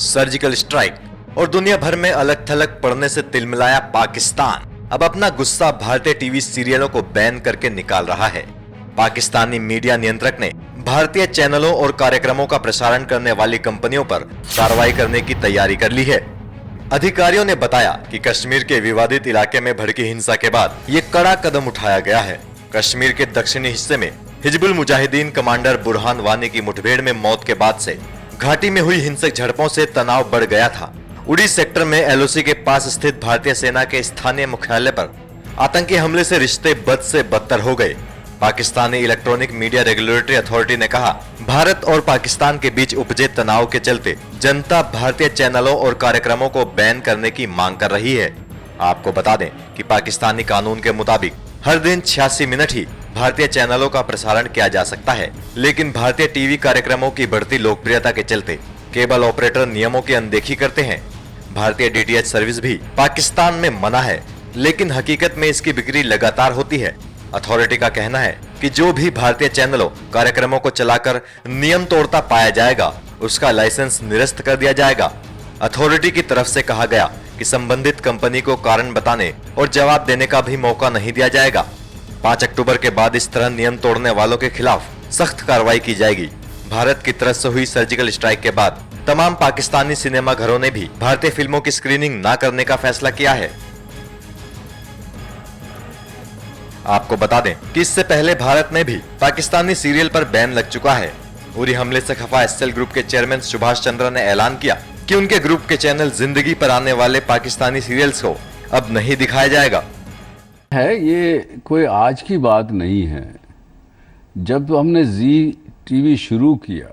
Surgical strike और दुनिया भर में अलग थलग पड़ने से तिलमिलाया पाकिस्तान अब अपना गुस्सा भारतीय टीवी सीरियलों को बैन करके निकाल रहा है। पाकिस्तानी मीडिया नियंत्रक ने भारतीय चैनलों और कार्यक्रमों का प्रसारण करने वाली कंपनियों पर कार्रवाई करने की तैयारी कर ली है। अधिकारियों ने बताया कि कश्मीर के विवादित इलाके में भड़की हिंसा के बाद ये कड़ा कदम उठाया गया है। कश्मीर के दक्षिणी हिस्से में हिजबुल मुजाहिदीन कमांडर बुरहान वानी की मुठभेड़ में मौत के बाद से घाटी में हुई हिंसक झड़पों से तनाव बढ़ गया था। उड़ी सेक्टर में एलओसी के पास स्थित भारतीय सेना के स्थानीय मुख्यालय पर आतंकी हमले से रिश्ते बद से बदतर हो गए। Pakistani electronic media regulatory authority ने कहा, भारत और पाकिस्तान के बीच उपजे तनाव के चलते जनता भारतीय चैनलों और कार्यक्रमों को बैन करने की मांग कर रही है। आपको बता दें कि पाकिस्तानी कानून के मुताबिक हर दिन 86 मिनट ही भारतीय चैनलों का प्रसारण किया जा सकता है, लेकिन भारतीय टीवी कार्यक्रमों की बढ़ती लोकप्रियता के चलते केबल ऑपरेटर नियमों की अनदेखी करते हैं। भारतीय डीटीएच सर्विस भी पाकिस्तान में मना है, लेकिन हकीकत में इसकी बिक्री लगातार होती है। अथॉरिटी का कहना है कि जो भी भारतीय चैनलों कार्यक्रमों को चलाकर नियम तोड़ता पाया जाएगा, उसका लाइसेंस निरस्त कर दिया जाएगा। अथॉरिटी की तरफ से कहा गया कि संबंधित कंपनी को कारण बताने और जवाब देने का भी मौका नहीं दिया जाएगा। 5 अक्टूबर के बाद इस तरह नियम तोड़ने वालों के खिलाफ सख्त कार्रवाई की जाएगी। भारत की तरफ से हुई सर्जिकल स्ट्राइक के बाद तमाम पाकिस्तानी सिनेमा घरों ने भी भारतीय फिल्मों की स्क्रीनिंग न करने का फैसला किया है। आपको बता दें कि इससे पहले भारत में भी पाकिस्तानी सीरियल पर बैन लग चुका है। उरी हमले से खफा एसएल ग्रुप के चेयरमैन सुभाष चंद्र ने ऐलान किया कि उनके ग्रुप के चैनल जिंदगी पर आने वाले पाकिस्तानी सीरियल्स को अब नहीं दिखाया जाएगा। ये कोई आज की बात नहीं है। जब हमने जी टीवी शुरू किया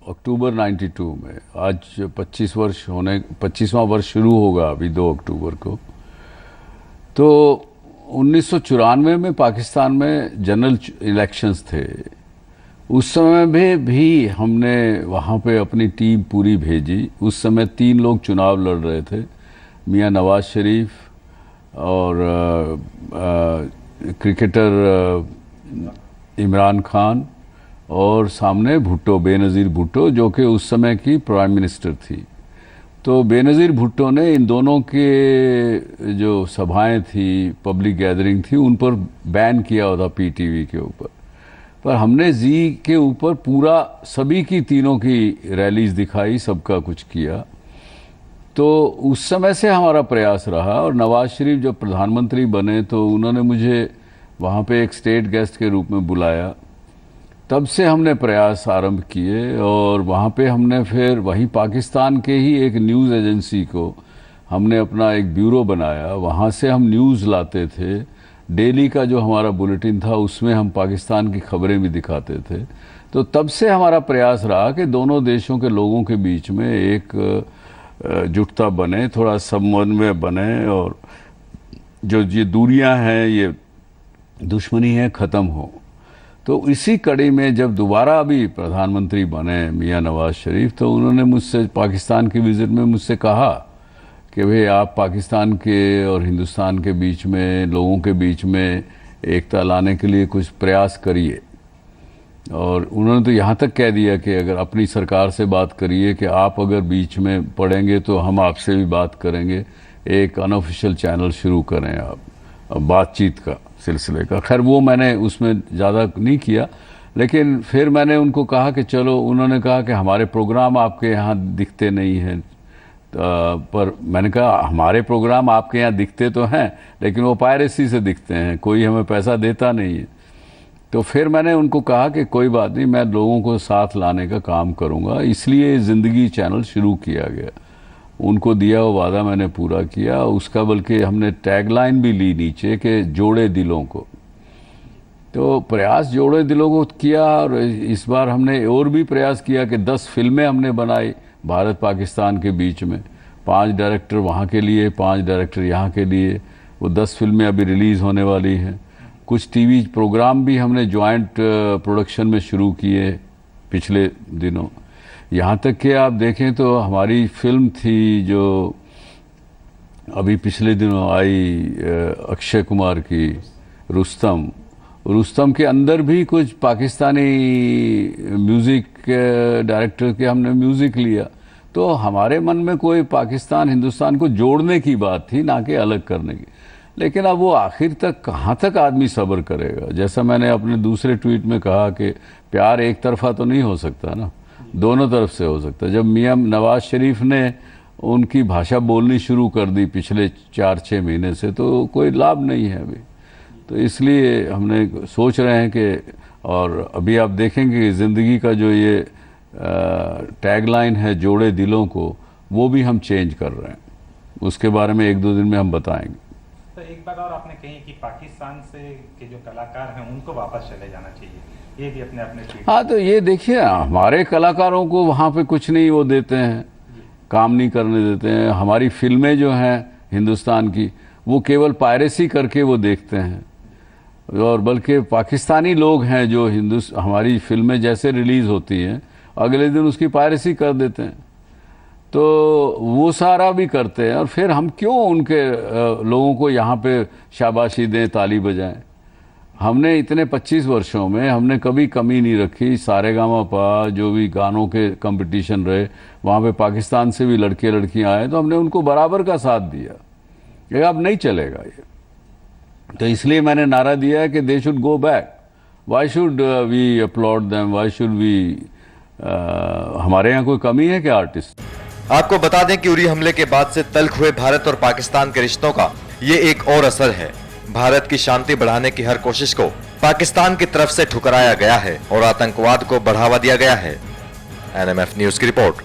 अक्टूबर 92 में, आज 25वां वर्ष शुरू होगा अभी 2 अक्टूबर को। तो 1994 में पाकिस्तान में जनरल इलेक्शंस थे। उस समय भी हमने वहाँ पे अपनी टीम पूरी भेजी। उस समय 3 लोग चुनाव लड़ रहे थे, मियां नवाज शरीफ और क्रिकेटर इमरान खान और सामने भुट्टो, बेनज़ीर भुट्टो, जो कि उस समय की प्राइम मिनिस्टर थी। तो बेनज़ीर भुट्टो ने इन दोनों के जो सभाएं थी, पब्लिक गैदरिंग थी, उन पर बैन किया हुआ था पीटीवी के ऊपर। पर हमने जी के ऊपर पूरा सभी की तीनों की रैलीज दिखाई, सबका कुछ किया। तो उस समय से हमारा प्रयास रहा। और नवाज शरीफ जब प्रधानमंत्री बने तो उन्होंने मुझे वहाँ पे एक स्टेट गेस्ट के रूप में बुलाया। तब से हमने प्रयास आरंभ किए और वहाँ पे हमने फिर वहीं पाकिस्तान के ही एक न्यूज़ एजेंसी को हमने अपना एक ब्यूरो बनाया। वहाँ से हम न्यूज़ लाते थे। डेली का जो हमारा बुलेटिन था उसमें हम पाकिस्तान की खबरें भी दिखाते थे। तो तब से हमारा प्रयास रहा कि दोनों देशों के लोगों के बीच में एक जुटता बने, थोड़ा समन्वय बने और जो ये दूरियां हैं, ये दुश्मनी है, ख़त्म हो। तो इसी कड़ी में जब दोबारा अभी प्रधानमंत्री बने मियां नवाज शरीफ, तो उन्होंने मुझसे पाकिस्तान की विज़िट में मुझसे कहा कि भाई आप पाकिस्तान के और हिंदुस्तान के बीच में, लोगों के बीच में एकता लाने के लिए कुछ प्रयास करिए। और उन्होंने तो यहाँ तक कह दिया कि अगर अपनी सरकार से बात करिए कि आप अगर बीच में पड़ेंगे तो हम आपसे भी बात करेंगे, एक अनऑफिशियल चैनल शुरू करें आप, बातचीत का सिलसिले का। खैर वो मैंने उसमें ज़्यादा नहीं किया, लेकिन फिर मैंने उनको कहा कि चलो, उन्होंने कहा कि हमारे प्रोग्राम आपके यहाँ दिखते नहीं हैं। पर मैंने कहा हमारे प्रोग्राम आपके यहाँ दिखते तो हैं, लेकिन वो पायरेसी से दिखते हैं, कोई हमें पैसा देता नहीं है। तो फिर मैंने उनको कहा कि कोई बात नहीं, मैं लोगों को साथ लाने का काम करूँगा। इसलिए ज़िंदगी चैनल शुरू किया गया। उनको दिया वो वादा मैंने पूरा किया। उसका बल्कि हमने टैगलाइन भी ली नीचे कि जोड़े दिलों को। तो प्रयास जोड़े दिलों को किया। और इस बार हमने और भी प्रयास किया कि 10 फिल्में हमने बनाई भारत पाकिस्तान के बीच में। 5 डायरेक्टर वहाँ के लिए, 5 डायरेक्टर यहाँ के लिए। वो 10 फिल्में अभी रिलीज़ होने वाली हैं। कुछ टीवी प्रोग्राम भी हमने जॉइंट प्रोडक्शन में शुरू किए पिछले दिनों। यहाँ तक कि आप देखें तो हमारी फिल्म थी जो अभी पिछले दिनों आई अक्षय कुमार की, रुस्तम के अंदर भी कुछ पाकिस्तानी म्यूज़िक डायरेक्टर के हमने म्यूज़िक लिया। तो हमारे मन में कोई पाकिस्तान हिंदुस्तान को जोड़ने की बात थी, ना कि अलग करने की। लेकिन अब वो आखिर तक कहाँ तक आदमी सब्र करेगा। जैसा मैंने अपने दूसरे ट्वीट में कहा कि प्यार एक तरफा तो नहीं हो सकता ना, दोनों तरफ से हो सकता है। जब मियाँ नवाज शरीफ ने उनकी भाषा बोलनी शुरू कर दी पिछले 4-6 महीने से, तो कोई लाभ नहीं है अभी। तो इसलिए हमने सोच रहे हैं कि, और अभी आप देखेंगे कि ज़िंदगी का जो ये टैगलाइन है जोड़े दिलों को, वो भी हम चेंज कर रहे हैं। उसके बारे में 1-2 दिन में हम बताएंगे। तो एक बात और आपने कही कि पाकिस्तान से के जो कलाकार हैं उनको वापस चले जाना चाहिए, ये भी अपने अपने ट्वीट। हाँ, तो ये देखिए, हमारे कलाकारों को वहाँ पे कुछ नहीं वो देते हैं, काम नहीं करने देते हैं। हमारी फिल्में जो हैं हिंदुस्तान की, वो केवल पायरेसी करके वो देखते हैं। और बल्कि पाकिस्तानी लोग हैं जो हमारी फिल्में जैसे रिलीज़ होती हैं अगले दिन उसकी पायरेसी कर देते हैं। तो वो सारा भी करते हैं, और फिर हम क्यों उनके लोगों को यहाँ पे शाबाशी दें, ताली बजाएं। हमने इतने 25 वर्षों में हमने कभी कमी नहीं रखी। सारेगामापा जो भी गानों के कंपटीशन रहे, वहाँ पे पाकिस्तान से भी लड़के लड़कियाँ आए, तो हमने उनको बराबर का साथ दिया। ये अब नहीं चलेगा ये। तो इसलिए मैंने नारा दिया है कि they should go back. Why should we upload them, why should we, हमारे यहाँ कोई कमी है क्या आर्टिस्ट? आपको बता दें कि उरी हमले के बाद से तल्ख हुए भारत और पाकिस्तान के रिश्तों का ये एक और असर है। भारत की शांति बढ़ाने की हर कोशिश को पाकिस्तान की तरफ से ठुकराया गया है और आतंकवाद को बढ़ावा दिया गया है। एनएमएफ न्यूज की रिपोर्ट।